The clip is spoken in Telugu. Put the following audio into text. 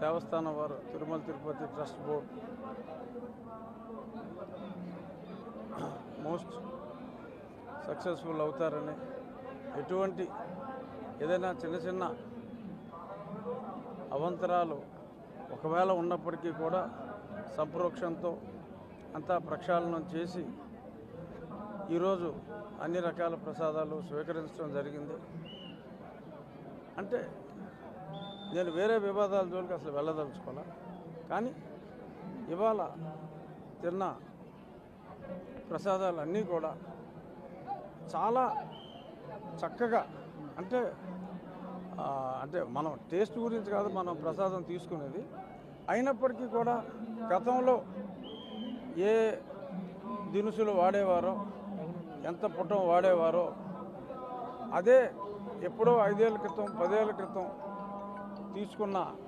దేవస్థానం వారు Tirumala Tirupati trust board most successful అవుతారని, ఎటువంటి ఏదైనా చిన్న చిన్న అవంతరాలు ఒకవేళ ఉన్నప్పటికీ కూడా సంప్రోక్షంతో అంతా ప్రక్షాళనం చేసి ఈరోజు అన్ని రకాల ప్రసాదాలు స్వీకరించడం జరిగింది. అంటే నేను వేరే వివాదాల జోలికి అసలు వెళ్ళదలుచుకోలే, కానీ ఇవాళ తిన్న ప్రసాదాలు అన్నీ కూడా చాలా చక్కగా అంటే మనం టేస్ట్ గురించి కాదు మనం ప్రసాదం తీసుకునేది, అయినప్పటికీ కూడా గతంలో ఏ దినుసులు వాడేవారో ఎంత పుటం వాడేవారో అదే ఎప్పుడో 5 ఏళ్ల క్రితం 10 ఏళ్ల క్రితం తీసుకున్న